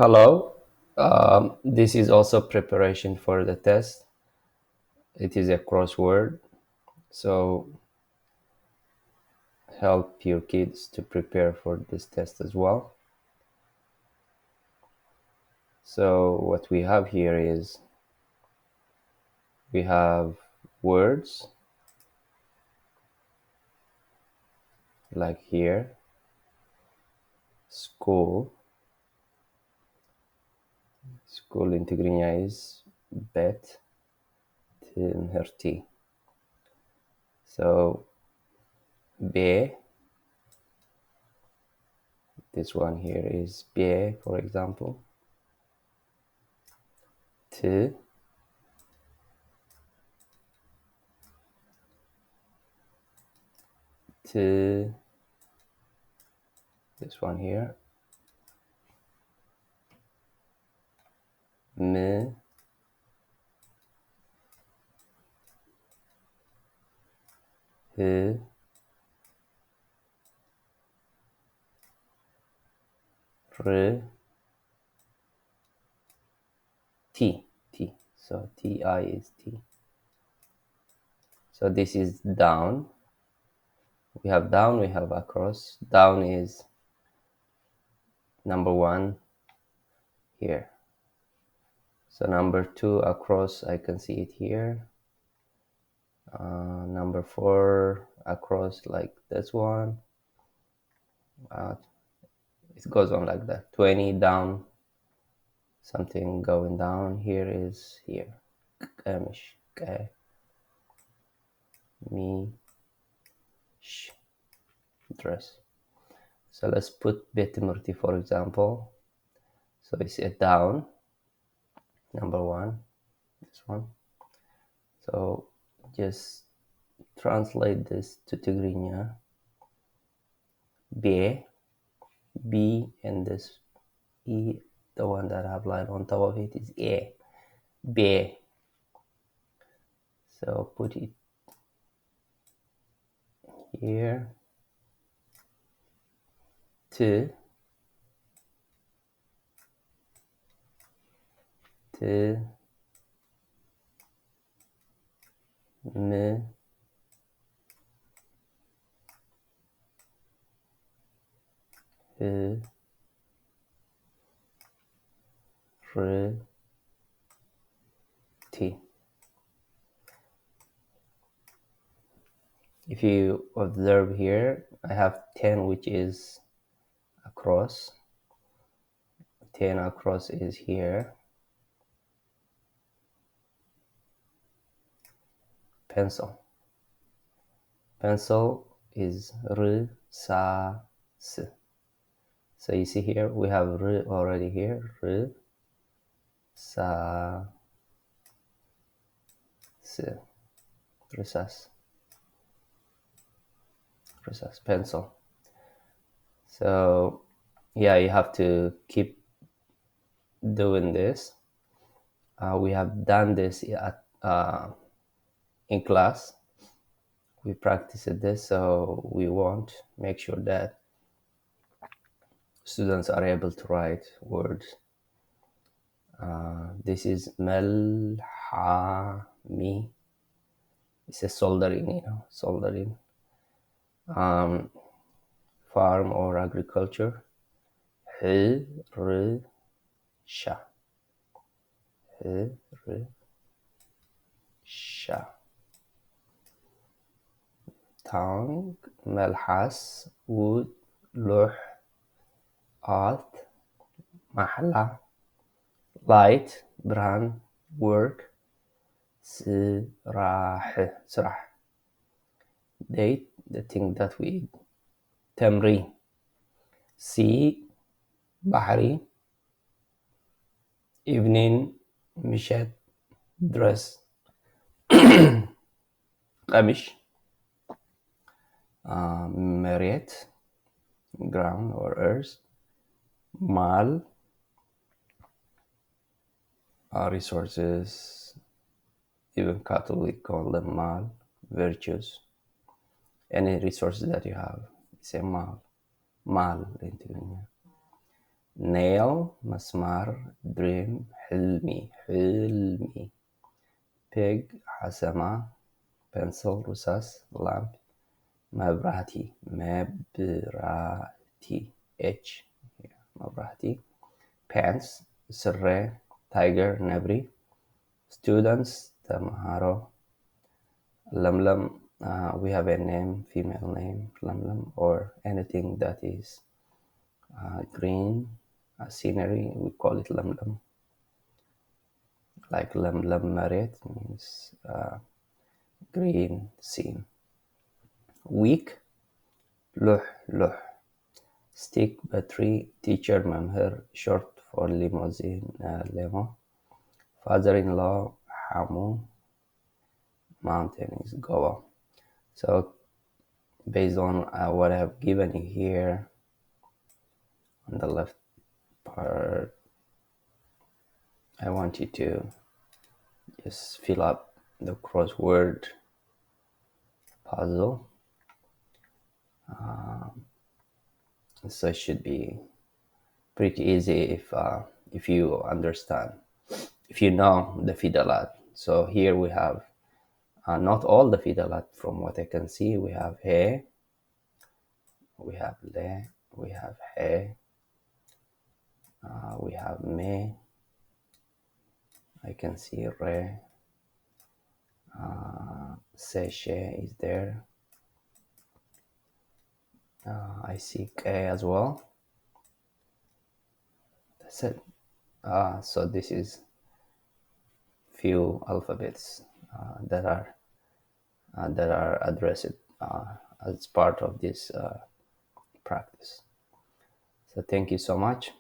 Hello. This is also preparation for the test. It is a crossword, so help your kids to prepare for this test as well. So what we have here is we have words like here, school. School in Tigrigna is bet tinherti. So be, this one here is be, for example. T, t, this one here. M, h, r, T, T. So TI is T. So this is down. We have down, we have across. Down is number one here. So number two across, I can see it here. Number four across, like this one. It goes on like that. 20 down, something going down. Here is here. Kamish, me, sh, dress. So let's put betimurti, for example. So it's a down, number one, this one. So just translate this to Tigrigna. B, B, and this E, the one that I have line on top of it is A, B. So put it here. T, T, M, H, R, T. If you observe here, I have 10, which is across. 10 across is here. Pencil. Pencil is R, Sa, S. So you see here, we have R already here. R, Sa, S. Recess. Recess. Pencil. So yeah, you have to keep doing this. We have done this at, in class. We practiced this, so we want make sure that students are able to write words. This is melhami. It's a soldering, soldering. Farm or agriculture. Hirsha. Hirsha. Tongue, melhas, wood, luh, art, mahla, light, brand, work, sirah, sirah. Date, the thing that we eat. Tamri, sea, bahari, evening, mishat, dress, qamish, Marriott, ground or earth, mal, resources, even cattle we call them mal, virtues. Any resources that you have, say mal, mal in Tigrigna. nail مسمار dream حلمي pig حسمة pencil رصاص lamp مبراتي h مبراتي pants سري tiger نبري students تمهارو لملم we have a name, female name, Lamlam, or anything that is green, scenery, we call it Lamlam. Like Lamlam Maret means green scene. Week, luh, stick, battery, teacher, mamher, short for limousine, limo. Father-in-law, hamu, mountain is Goa. So based on what I have given you here on the left part, I want you to just fill up the crossword puzzle. So it should be pretty easy if you understand, if you know the fidalat. So here we have not all the fidalat from what I can see. We have he, we have le, we have he, we have me, I can see re, se, she is there. I see k as well. That's it. So this is few alphabets that are addressed as part of this practice. So thank you so much.